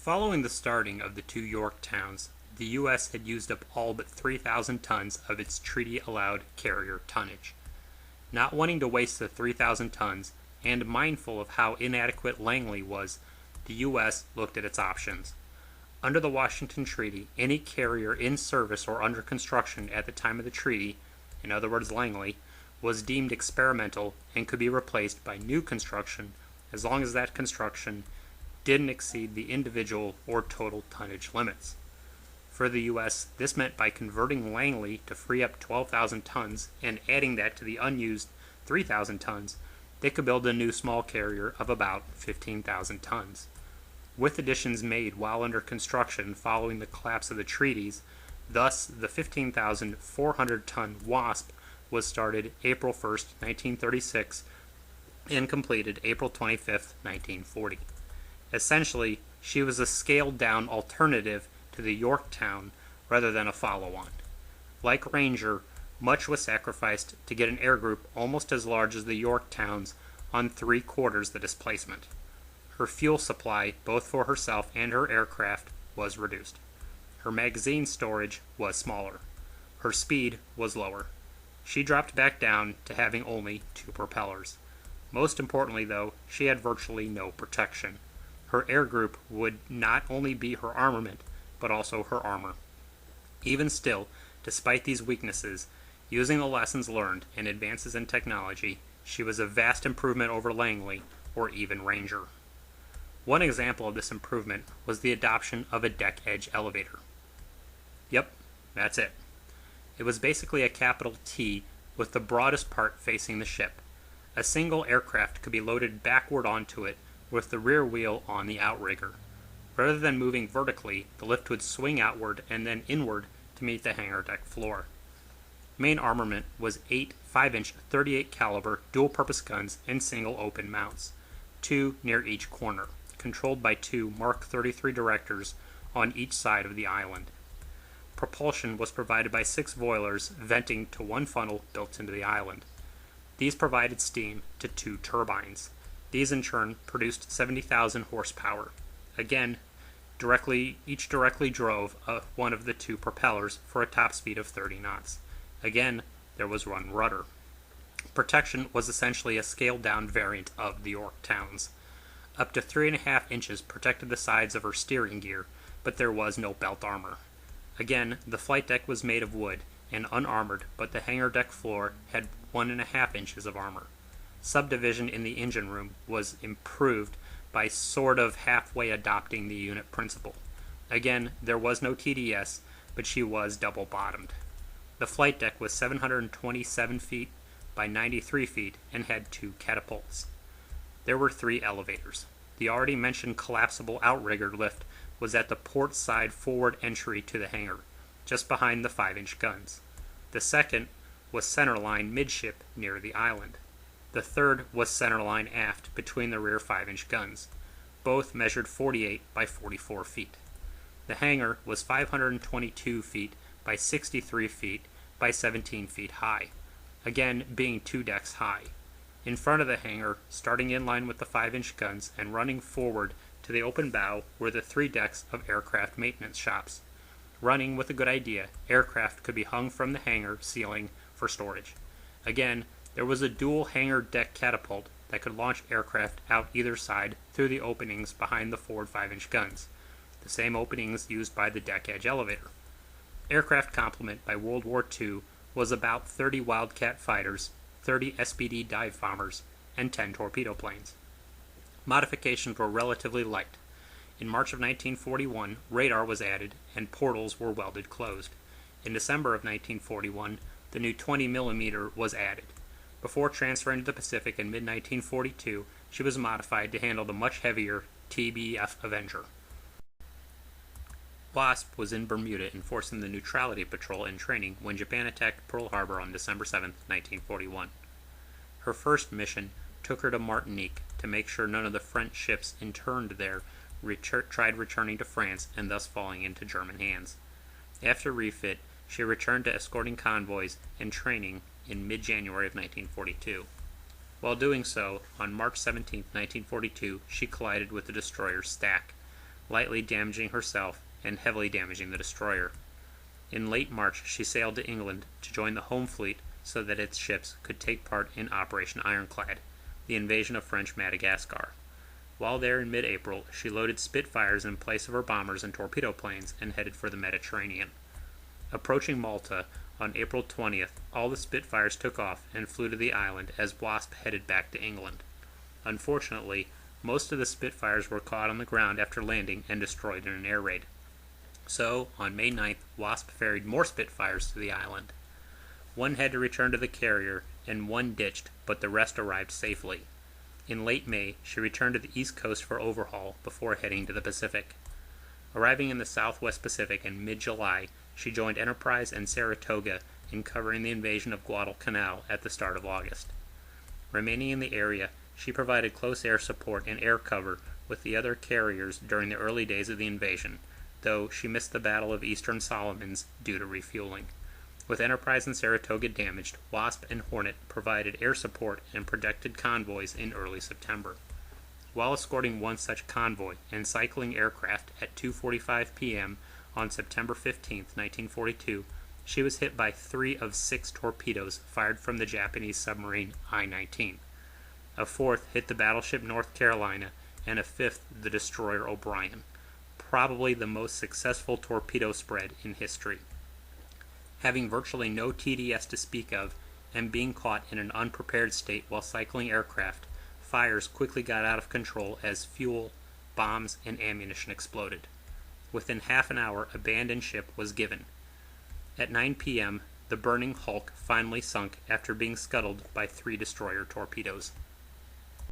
Following the starting of the two Yorktowns, the U.S. had used up all but 3,000 tons of its treaty-allowed carrier tonnage. Not wanting to waste the 3,000 tons, and mindful of how inadequate Langley was, the U.S. looked at its options. Under the Washington Treaty, any carrier in service or under construction at the time of the treaty, in other words Langley, was deemed experimental and could be replaced by new construction as long as that construction didn't exceed the individual or total tonnage limits. For the U.S., this meant by converting Langley to free up 12,000 tons and adding that to the unused 3,000 tons, they could build a new small carrier of about 15,000 tons. With additions made while under construction following the collapse of the treaties, thus the 15,400-ton Wasp was started April 1, 1936, and completed April 25, 1940. Essentially, she was a scaled-down alternative to the Yorktown rather than a follow-on. Like Ranger, much was sacrificed to get an air group almost as large as the Yorktowns on 3/4 the displacement. Her fuel supply, both for herself and her aircraft, was reduced. Her magazine storage was smaller. Her speed was lower. She dropped back down to having only 2 propellers. Most importantly, though, she had virtually no protection. Her air group would not only be her armament, but also her armor. Even still, despite these weaknesses, using the lessons learned and advances in technology, she was a vast improvement over Langley or even Ranger. One example of this improvement was the adoption of a deck edge elevator. Yep, that's it. It was basically a capital T with the broadest part facing the ship. A single aircraft could be loaded backward onto it with the rear wheel on the outrigger. Rather than moving vertically, the lift would swing outward and then inward to meet the hangar deck floor. Main armament was 8 5-inch 38 caliber dual-purpose guns and single open mounts, 2 near each corner, controlled by 2 Mark 33 directors on each side of the island. Propulsion was provided by 6 boilers venting to 1 funnel built into the island. These provided steam to 2 turbines. These in turn produced 70,000 horsepower. Again, each directly drove one of the 2 propellers for a top speed of 30 knots. Again, there was one rudder. Protection was essentially a scaled-down variant of the Yorktowns. Up to 3.5 inches protected the sides of her steering gear, but there was no belt armor. Again, the flight deck was made of wood and unarmored, but the hangar deck floor had 1.5 inches of armor. Subdivision in the engine room was improved by sort of halfway adopting the unit principle. Again, there was no TDS, but she was double-bottomed. The flight deck was 727 feet by 93 feet and had 2 catapults. There were 3 elevators. The already mentioned collapsible outrigger lift was at the port side forward entry to the hangar, just behind the 5-inch guns. The second was centerline midship near the island. The third was centerline aft between the rear 5-inch guns. Both measured 48 by 44 feet. The hangar was 522 feet by 63 feet by 17 feet high, again being 2 decks high. In front of the hangar, starting in line with the 5-inch guns and running forward to the open bow, were the 3 decks of aircraft maintenance shops. Running with a good idea, aircraft could be hung from the hangar ceiling for storage. Again, there was a dual hangar deck catapult that could launch aircraft out either side through the openings behind the forward 5-inch guns, the same openings used by the deck edge elevator. Aircraft complement by World War II was about 30 Wildcat fighters, 30 SPD dive bombers, and 10 torpedo planes. Modifications were relatively light. In March of 1941, radar was added and portals were welded closed. In December of 1941, the new 20 mm was added. Before transferring to the Pacific in mid-1942, she was modified to handle the much heavier TBF Avenger. Wasp was in Bermuda enforcing the neutrality patrol in training when Japan attacked Pearl Harbor on December 7, 1941. Her first mission took her to Martinique to make sure none of the French ships interned there tried returning to France and thus falling into German hands. After refit, she returned to escorting convoys and training in mid-January of 1942. While doing so, on March 17, 1942, she collided with the destroyer Stack. lightly damaging herself and heavily damaging the destroyer. In late March, she sailed to England to join the home fleet so that its ships could take part in Operation Ironclad, the invasion of French Madagascar. While there in mid-April, she loaded Spitfires in place of her bombers and torpedo planes and headed for the Mediterranean. Approaching Malta on April 20th, all the Spitfires took off and flew to the island as Wasp headed back to England. Unfortunately, most of the Spitfires were caught on the ground after landing and destroyed in an air raid. So, on May 9th, Wasp ferried more Spitfires to the island. One had to return to the carrier, and one ditched, but the rest arrived safely. In late May, she returned to the East Coast for overhaul before heading to the Pacific. Arriving in the Southwest Pacific in mid-July, she joined Enterprise and Saratoga in covering the invasion of Guadalcanal at the start of August. Remaining in the area, she provided close air support and air cover with the other carriers during the early days of the invasion, though she missed the Battle of Eastern Solomons due to refueling. With Enterprise and Saratoga damaged, Wasp and Hornet provided air support and protected convoys in early September. While escorting one such convoy and cycling aircraft at 2:45 p.m. on September 15, 1942, she was hit by 3 of 6 torpedoes fired from the Japanese submarine I-19. A fourth hit the battleship North Carolina, and a fifth the destroyer O'Brien, probably the most successful torpedo spread in history. Having virtually no TDS to speak of, and being caught in an unprepared state while cycling aircraft, fires quickly got out of control as fuel, bombs, and ammunition exploded. Within half an hour, abandon ship was given. At 9 p.m., the burning hulk finally sunk after being scuttled by 3 destroyer torpedoes.